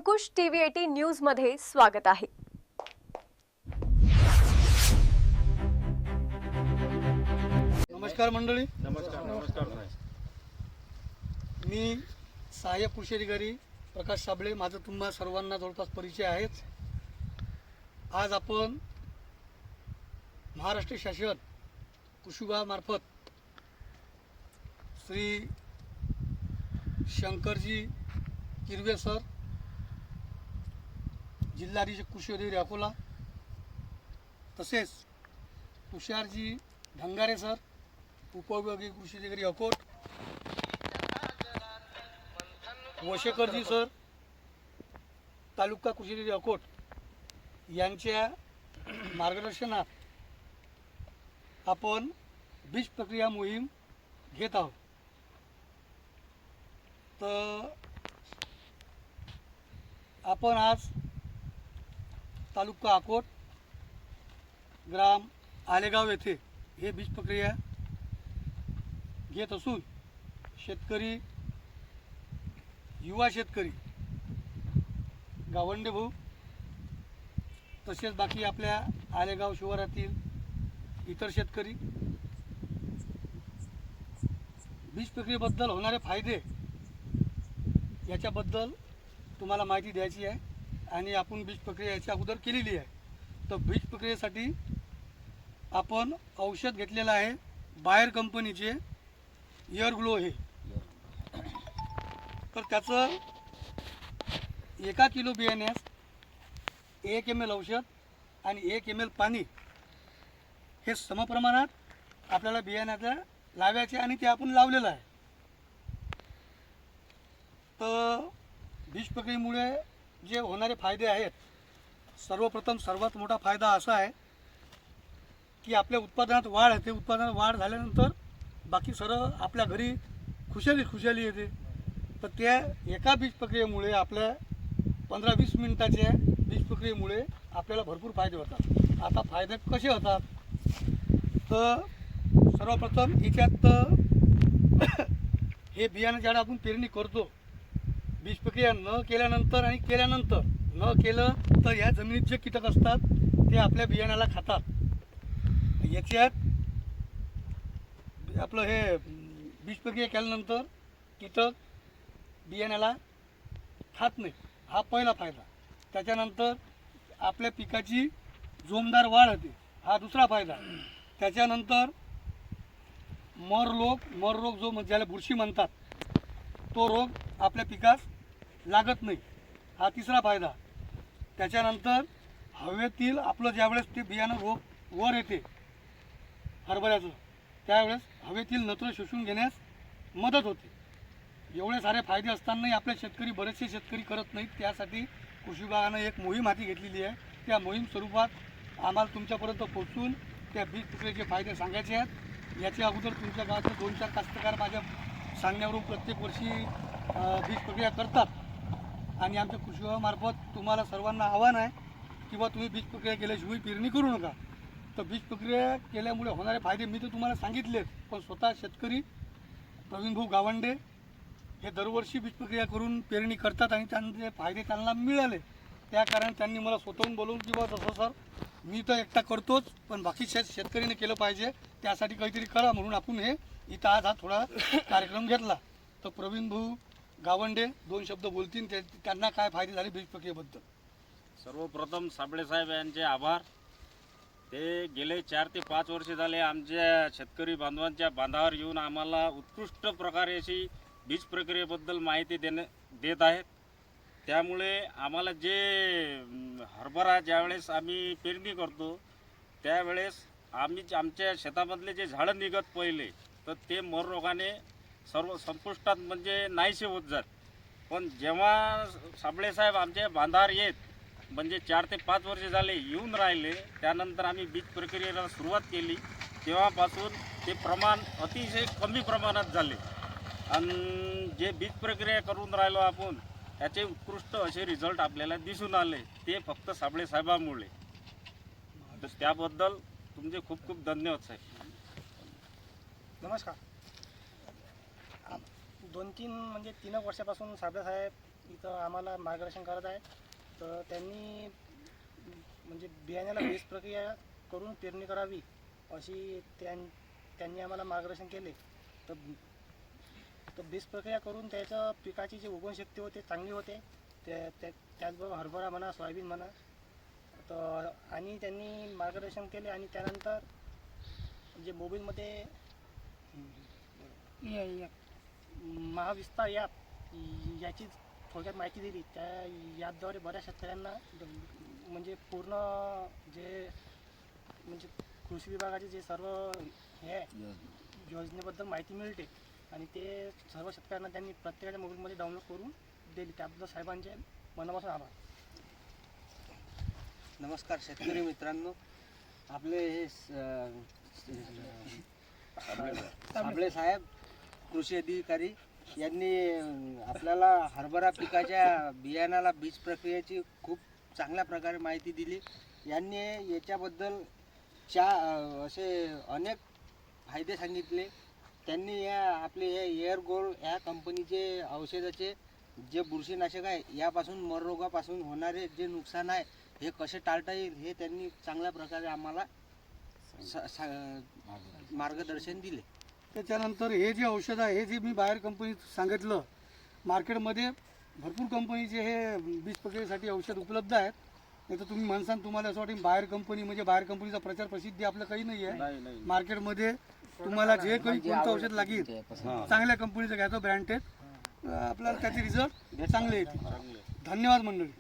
अंकुश TV 18 news मध्ये स्वागत आहे। नमस्कार मंडळी। नमस्कार। मी सहाय्यक कृषी अधिकारी प्रकाश साबळे, माझं तुम्हा सर्वांना जवळपास परिचय आहेच। आज आपण महाराष्ट्र शासन कृषी विभागामार्फत श्री शंकरजी किरवे सर, जिल्हाधीक्षक कृषी अधिकारी अकोला, तसेच तुषारजी धंगारे सर, उपविभागीय कृषी अधिकारी अकोट, वशेकरजी सर, तालुका कृषी अधिकारी अकोट यांच्या मार्गदर्शनात आपण बीज प्रक्रिया मोहीम घेत आहोत। तर आपण आज तालुका अकोट, ग्राम आलेगाव येथे हे बीज प्रक्रिया घेत असून शेतकरी, युवा शेतकरी, गावंडे भाऊ, तसेच बाकी आपल्या आलेगाव शिवारातील इतर शेतकरी बीज प्रक्रियेबद्दल होणारे फायदे याच्याबद्दल तुम्हाला माहिती द्यायची आहे। आणि आपण बीज प्रक्रिया याच्या अगोदर केलेली आहे। तर बीज प्रक्रियेसाठी आपण औषध घेतलेलं आहे बायर कंपनीचे एअर ग्लो हे। तर त्याचं 1 किलो बियाण्यास 1 ml औषध आणि 1 ml पाणी हे समप्रमाणात आपल्याला बियाण्याला लावायचे आणि ते आपण लावलेलं आहे। तर बीज प्रक्रियेमुळे जे होणारे फायदे आहेत, सर्वप्रथम सर्वात मोठा फायदा असा आहे की आपल्या उत्पादनात वाढ होते। उत्पादनात वाढ झाल्यानंतर बाकी सर्व आपल्या घरी खुशाली येते। तर त्या एका बीज प्रक्रियेमुळे आपल्या 15-20 मिनिटाच्या बीज प्रक्रियेमुळे आपल्याला भरपूर फायदे होतात। आता फायदे कसे होतात, तर सर्वप्रथम याच्यात हे बियाणं ज्याला आपण पेरणी करतो, बीज प्रक्रिया न केल्यानंतर आणि केल्यानंतर न केलं तर या जमिनीत जे कीटक असतात ते आपल्या बियाण्याला खातात। याच्यात आपलं हे बीज प्रक्रिया केल्यानंतर कीटक बियाण्याला खात नाही, हा पहिला फायदा। त्याच्यानंतर आपल्या पिकाची जोमदार वाढ होते, हा दुसरा फायदा। त्याच्यानंतर मर रोग जो ज्याला बुरशी म्हणतात, तो रोग आपल्या पिकास लागत नाही, हा तिसरा फायदा। त्याच्यानंतर हवेतील आपलं ज्यावेळेस ते बियाणं रोग वर येते हरभऱ्याचं, त्यावेळेस हवेतील नत्र शोषून घेण्यास मदत होते। एवढे सारे फायदे असतानाही आपले शेतकरी, बरेचसे शेतकरी करत नाहीत। त्यासाठी कृषी विभागानं एक मोहीम हाती घेतलेली आहे। त्या मोहीम स्वरूपात आम्हाला तुमच्यापर्यंत पोहोचून त्या बीज प्रक्रियेचे फायदे सांगायचे आहेत। याच्या अगोदर तुमच्या गावातले 2-4 कास्तकार माझ्या सांगण्यावरून प्रत्येक वर्षी बीज प्रक्रिया करतात। आणि आमच्या कृषी विभागामार्फत तुम्हाला सर्वांना आव्हान आहे की बा तुम्ही बीज प्रक्रिया केल्याशिवाय पेरणी करू नका। तर बीज प्रक्रिया केल्यामुळे होणारे फायदे मी तर तुम्हाला सांगितलेच, पण स्वतः शेतकरी प्रवीण भाऊ गावंडे हे दरवर्षी बीज प्रक्रिया करून पेरणी करतात आणि त्यांचे फायदे त्यांना मिळाले। त्या कारण त्यांनी मला स्वतःहून बोलवून की बा तसं सर मी तर एकटा करतोच, पण बाकी शेतकरीने केलं पाहिजे, त्यासाठी काहीतरी करा, म्हणून आपण हे इथं आज हा थोडा कार्यक्रम घेतला। तर प्रवीण भाऊ गावंडे 2 शब्द बोलतील, त्यांना काय फायदे झाले बीज प्रक्रियेबद्दल। सर्वप्रथम साबळे साहेब यांचे आभार। ते गेले 4 ते 5 वर्ष झाले आमच्या शेतकरी बांधवांच्या बांधावर येऊन आम्हाला उत्कृष्ट प्रकारे अशी बीज प्रक्रियेबद्दल माहिती देत आहेत। त्यामुळे आम्हाला जे हरभरा ज्यावेळेस आम्ही पेरणी करतो त्यावेळेस आमच्या शेतामधले जे झाडं निघत पहिले तर ते मर रोगाने सर्व संपुष्टात म्हणजे नाहीसे होत जात। पण जेव्हा साबळे साहेब आमच्या बांधावर येत, म्हणजे 4 ते 5 वर्ष झाले येऊन राहिले, त्यानंतर आम्ही बीज प्रक्रियेला सुरुवात केली, तेव्हापासून ते प्रमाण अतिशय कमी प्रमाणात झाले। आणि जे बीज प्रक्रिया करून राहिलो आपण त्याचे उत्कृष्ट असे रिझल्ट आपल्याला दिसून आले, ते फक्त साबळे साहेबांमुळे। तर त्याबद्दल तुमचे खूप खूप धन्यवाद साहेब। नमस्कार। 2-3 म्हणजे 3 वर्षापासून साबळे साहेब इथं आम्हाला मार्गदर्शन करत आहे. तर त्यांनी म्हणजे बियाण्याला बीज प्रक्रिया करून पेरणी करावी अशी त्यांनी आम्हाला मार्गदर्शन केले. तर बीज प्रक्रिया करून त्याचं पिकाची जी उगवण शक्ती होते चांगली होते. त्याचबरोबर हरभरा म्हणा, सोयाबीन म्हणा. तर आणि त्यांनी मार्गदर्शन केले आणि त्यानंतर जे मोबाईलमध्ये महाविस्तार याची थोडक्यात माहिती दिली. त्या याद्वारे बऱ्याच शेतकऱ्यांना म्हणजे पूर्ण जे म्हणजे कृषी विभागाचे जे सर्व हे आहे योजनेबद्दल माहिती मिळते आणि ते सर्व शेतकऱ्यांना त्यांनी प्रत्येकाच्या मोबाईलमध्ये डाउनलोड करून दिली. त्याबद्दल साहेबांचे मनापासून आभार. नमस्कार शेतकरी मित्रांनो, आपले हे साबळे साहेब कृषी अधिकारी यांनी आपल्याला हरभरा पिकाच्या बियाणाला बीज प्रक्रियेची खूप चांगल्या प्रकारे माहिती दिली. यांनी याच्याबद्दल असे अनेक फायदे सांगितले. त्यांनी आपले हे एअर गोल्ड ह्या कंपनीचे औषधाचे जे बुरशीनाशक आहे यापासून मररोगापासून होणारे जे नुकसान आहे हे कसे टाळता येईल हे त्यांनी चांगल्या प्रकारे आम्हाला मार्गदर्शन दिले. त्याच्यानंतर हे जे औषध आहे हे जे मी बाहेर कंपनीत सांगितलं, मार्केटमध्ये भरपूर कंपनीचे हे बीज प्रक्रियेसाठी औषध उपलब्ध आहेत. नाही तर तुम्ही म्हणसान तुम्हाला असं वाटेल बाहेर कंपनी म्हणजे बाहेर कंपनीचा प्रचार प्रसिद्धी आपलं काही नाही आहे. मार्केटमध्ये तुम्हाला जे काही कोणतं औषध लागेल चांगल्या कंपनीचं घ्यायचं, ब्रँडेड, आपल्याला त्याचे रिझल्ट चांगले येतील. धन्यवाद मंडळी.